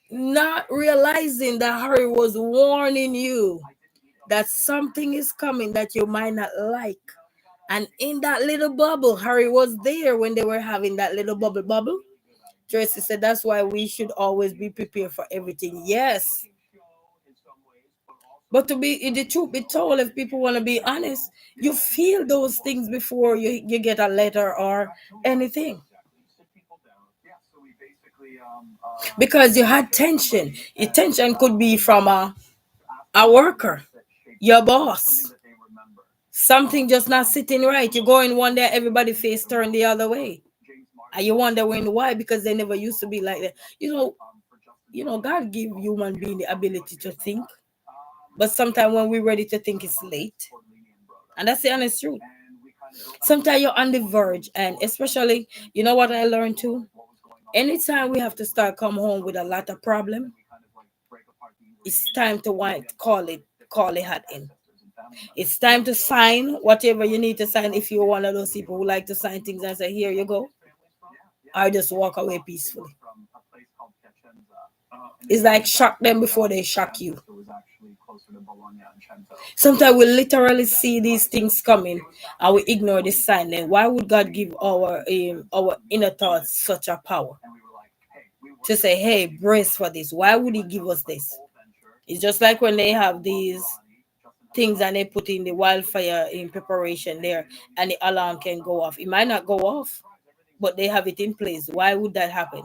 Not realizing that Harry was warning you that something is coming that you might not like. And in that little bubble, Harry was there when they were having that little bubble. Tracy said that's why we should always be prepared for everything. Yes. But to be in the truth be told, if people want to be honest, you feel those things before you get a letter or anything. Because you had tension. Your tension could be from a worker, your boss. Something just not sitting right. You go in one day, everybody face turn the other way. And you wonder why, because they never used to be like that. God give human being the ability to think. But sometimes when we're ready to think, it's late. And that's the honest truth. Sometimes you're on the verge, and especially, you know what I learned too? Anytime we have to start come home with a lot of problem, it's time to call it hat in. It's time to sign whatever you need to sign if you're one of those people who like to sign things and say, here you go. I just walk away peacefully. It's like shock them before they shock you. Sometimes we literally see these things coming and we ignore the sign. Then why would God give our inner thoughts such a power to say, "Hey, brace for this"? Why would He give us this? It's just like when they have these things and they put in the wildfire in preparation there, and the alarm can go off. It might not go off, but they have it in place. Why would that happen?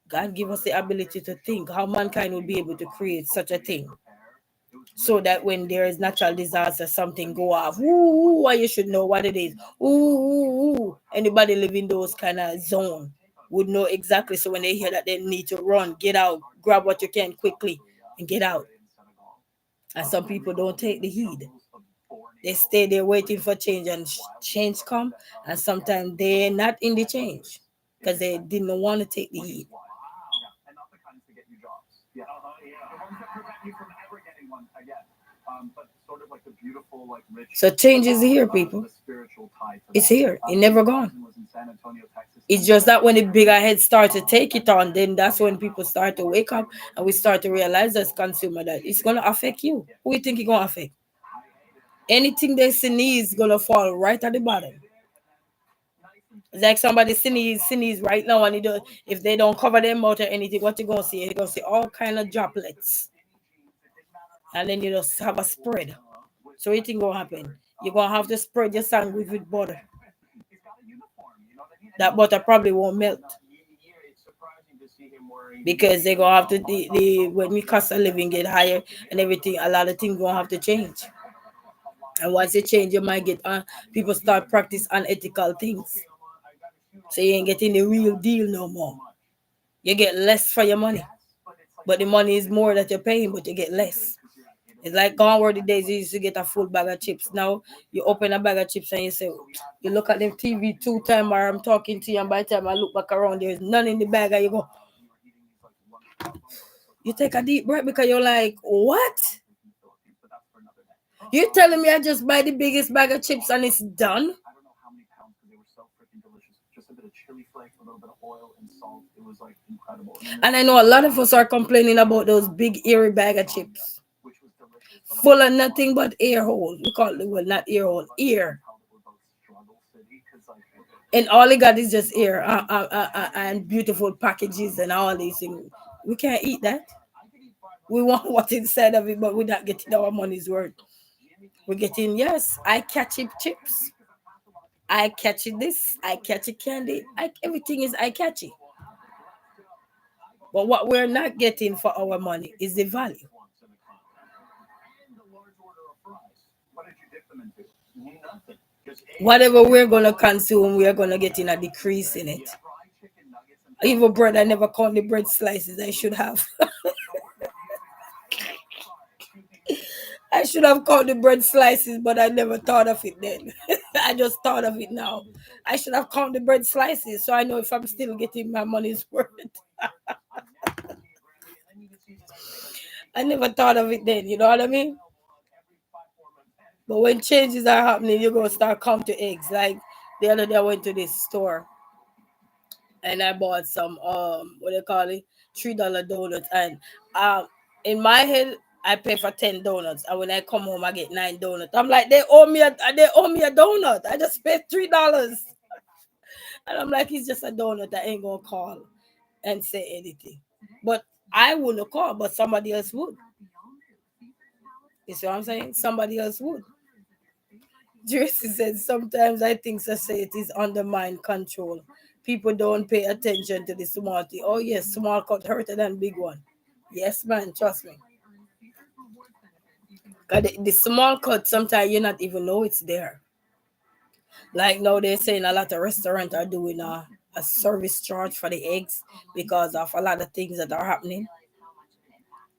God give us the ability to think how mankind will be able to create such a thing, so that when there is natural disaster, something go off. Ooh, why you should know what it is. Ooh. Anybody live in those kind of zone would know exactly. So when they hear that they need to run, get out, grab what you can quickly, and get out. And some people don't take the heed. They stay there waiting for change, and change come, and sometimes they're not in the change. because they didn't want to take the heat. And not the kinds that get you jobs. Yeah. The ones that prevent you from ever getting one again. But sort of like the beautiful, like rich. So change is here, people. The spiritual tie to It's that. here. It never gone. Was in San Antonio, Texas. It's just that when the bigger heads start to take it on, then that's when people start to wake up and we start to realize as consumer that it's gonna affect you. Who you think it's gonna affect? Anything they sneeze is gonna fall right at the bottom. It's like somebody sneeze right now, and if they don't cover their mouth or anything, what you gonna see? You're gonna see all kind of droplets, and then you just have a spread. So what you think gonna happen? You're gonna have to spread your sandwich with butter. That butter probably won't melt because they're gonna have to when the cost of living get higher and everything, a lot of things gonna have to change. And once you change, you might get people start practice unethical things. So you ain't getting the real deal no more. You get less for your money, but the money is more that you're paying, but you get less. It's like gone were the days you used to get a full bag of chips. Now you open a bag of chips and you say, you look at the TV 2 times, or I'm talking to you, and by the time I look back around, there's none in the bag, and you go, you take a deep breath because you're like, what? You're telling me I just buy the biggest bag of chips and it's done? I don't know how many pounds because they were so freaking delicious. Just a bit of chili flake, a little bit of oil and salt. It was like incredible. And I know a lot of us are complaining about those big airy bag of chips, full of nothing but air holes. We call it, well, not air hole, ear. And all they got is just air and beautiful packages and all these things. We can't eat that. We want what's inside of it, but we're not getting our money's worth. We're getting, yes, I catch it chips. I catch it this. I catch it candy. Everything is I catch it. But what we're not getting for our money is the value. Whatever we're going to consume, we are going to get in a decrease in it. Even bread, I never count the bread slices I should have. I should have caught the bread slices, but I never thought of it then. I just thought of it now. I should have caught the bread slices so I know if I'm still getting my money's worth. I never thought of it then, you know what I mean? But when changes are happening, you're going to start counting eggs. Like the other day I went to this store and I bought some, what do you call it? $3 donuts. And in my head, I pay for 10 donuts, and when I come home, I get 9 donuts. I'm like, they owe me a donut. I just paid $3, and I'm like, it's just a donut. I ain't gonna call and say anything. But I wouldn't call, but somebody else would. You see what I'm saying? Somebody else would. Tracy said, sometimes I think society is under mind control. People don't pay attention to the small thing. Oh yes, small cut hurter than big one. Yes, man, trust me. The small cut, sometimes you not even know it's there. Like now they're saying a lot of restaurants are doing a service charge for the eggs because of a lot of things that are happening.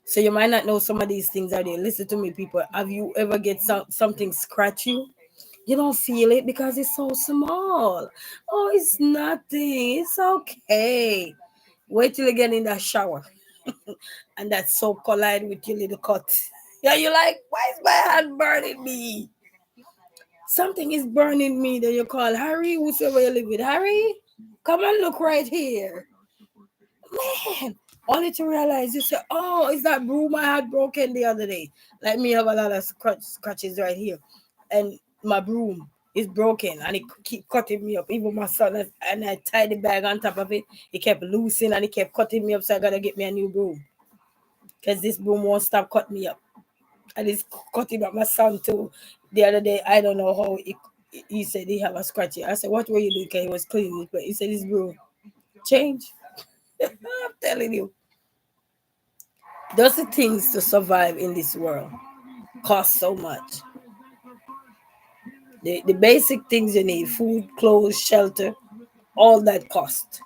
So you might not know some of these things are there. Listen to me, people. Have you ever get something scratch you? You don't feel it because it's so small. Oh, it's nothing. It's okay. Wait till you get in that shower. And that soap collide with your little cut. Yeah, you're like, why is my hand burning me? Something is burning me. Then you call Harry, whosoever you live with. Harry, come and look right here. Man, only to realize you say, oh, is that broom I had broken the other day? Like me have a lot of scratches right here. And my broom is broken and it keep cutting me up. Even my son, and I tied the bag on top of it. It kept loosening and it kept cutting me up. So I got to get me a new broom. Because this broom won't stop cutting me up. And it's cutting up my son too. The other day, I don't know how he said he have a scratch. I said, what were you doing? Because he was cleaning. But he said, his broom. Change. I'm telling you. Those are things to survive in this world cost so much. The basic things you need, food, clothes, shelter, all that cost.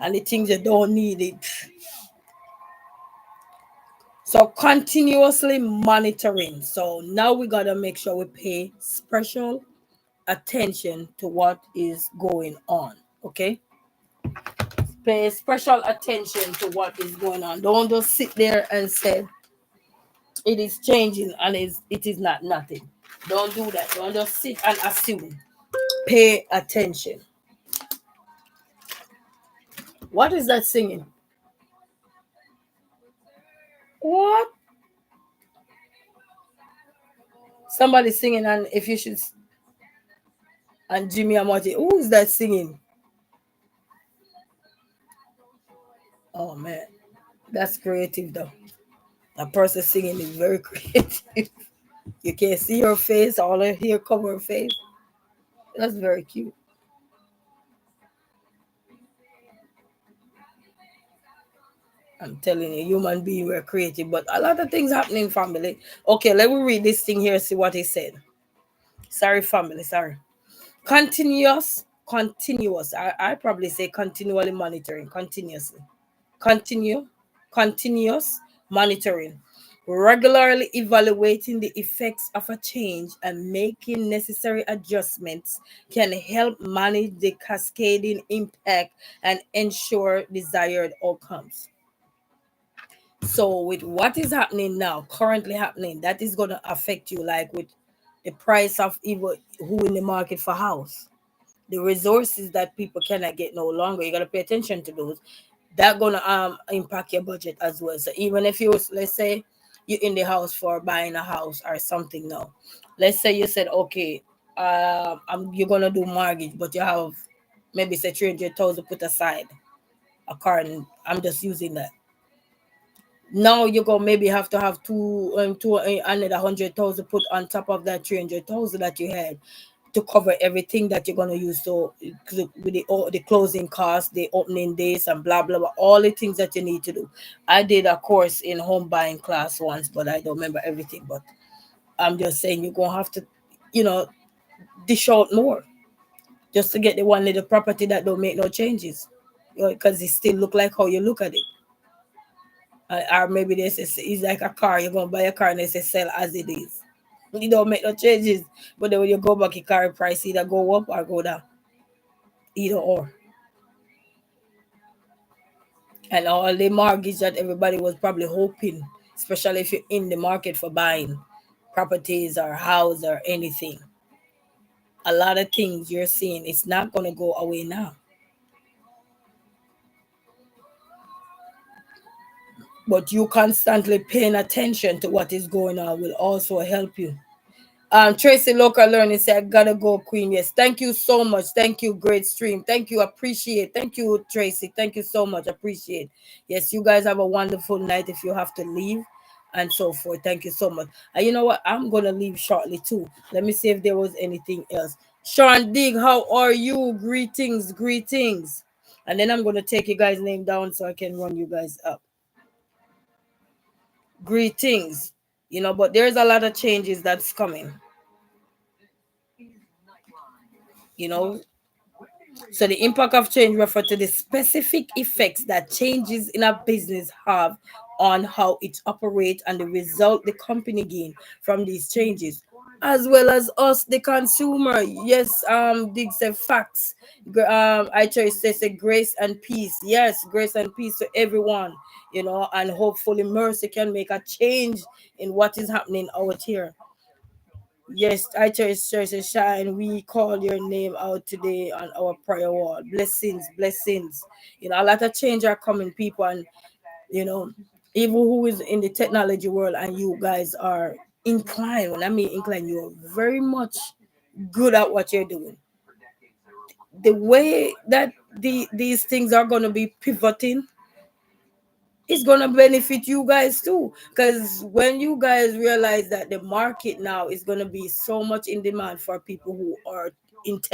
And the things you don't need it. So continuously monitoring. So now we got to make sure we pay special attention to what is going on. Okay. Pay special attention to what is going on. Don't just sit there and say it is changing and it is not nothing. Don't do that. Don't just sit and assume. Pay attention. What is that singing? What? Somebody singing, and if you should, and Jimmy Amati, who is that singing? Oh man, that's creative though. A person singing is very creative. You can't see her face, all I hear cover her face. That's very cute. I'm telling you, human being were creative, but a lot of things happening, family. Okay, let me read this thing here, see what he said. Sorry, family, sorry. Continuous. I probably say continually monitoring, continuously. Continue, continuous monitoring. Regularly evaluating the effects of a change and making necessary adjustments can help manage the cascading impact and ensure desired outcomes. So, with what is happening now, currently happening, that is going to affect you, like with the price of even who in the market for house, the resources that people cannot get no longer. You got to pay attention to those. That gonna impact your budget as well. So even if you let's say you're in the house for buying a house or something now, let's say you said okay, you're gonna do mortgage, but you have maybe say 300,000 put aside a car, and I'm just using that. Now you go maybe have to have two another 100,000 put on top of that 300,000 that you had to cover everything that you're gonna use. So with the closing costs, the opening days, and blah blah blah, all the things that you need to do. I did a course in home buying class once, but I don't remember everything. But I'm just saying you're gonna have to, you know, dish out more just to get the one little property that don't make no changes, because it still look like how you look at it. Or maybe they say it's like a car. You're gonna buy a car and they say sell as it is. You don't make no changes. But then when you go back, your car price either go up or go down. Either or. And all the mortgage that everybody was probably hoping, especially if you're in the market for buying properties or house or anything. A lot of things you're seeing, it's not gonna go away now. But you constantly paying attention to what is going on will also help you. Tracy Local Learning said, I gotta go, Queen. Yes, thank you so much. Thank you, great stream. Thank you, appreciate. Thank you, Tracy. Thank you so much, appreciate. Yes, you guys have a wonderful night if you have to leave and so forth. Thank you so much. And you know what? I'm gonna leave shortly too. Let me see if there was anything else. Sean Dig, how are you? Greetings, greetings. And then I'm gonna take you guys' name down so I can run you guys up. Greetings. But there's a lot of changes that's coming. You know, So the impact of change refer to the specific effects that changes in a business have on how it operates and the result the company gain from these changes, as well as us, the consumer. Yes, Dig said facts. I choice says a grace and peace. Yes, grace and peace to everyone. And hopefully mercy can make a change in what is happening out here. Yes, I church shine. We call your name out today on our prayer wall. Blessings, blessings. A lot of change are coming, people, and you know, even who is in the technology world, and you guys are inclined. When I mean inclined, you're very much good at what you're doing. The way that these things are gonna be pivoting, it's gonna benefit you guys too. Because when you guys realize that the market now is gonna be so much in demand for people who are in tech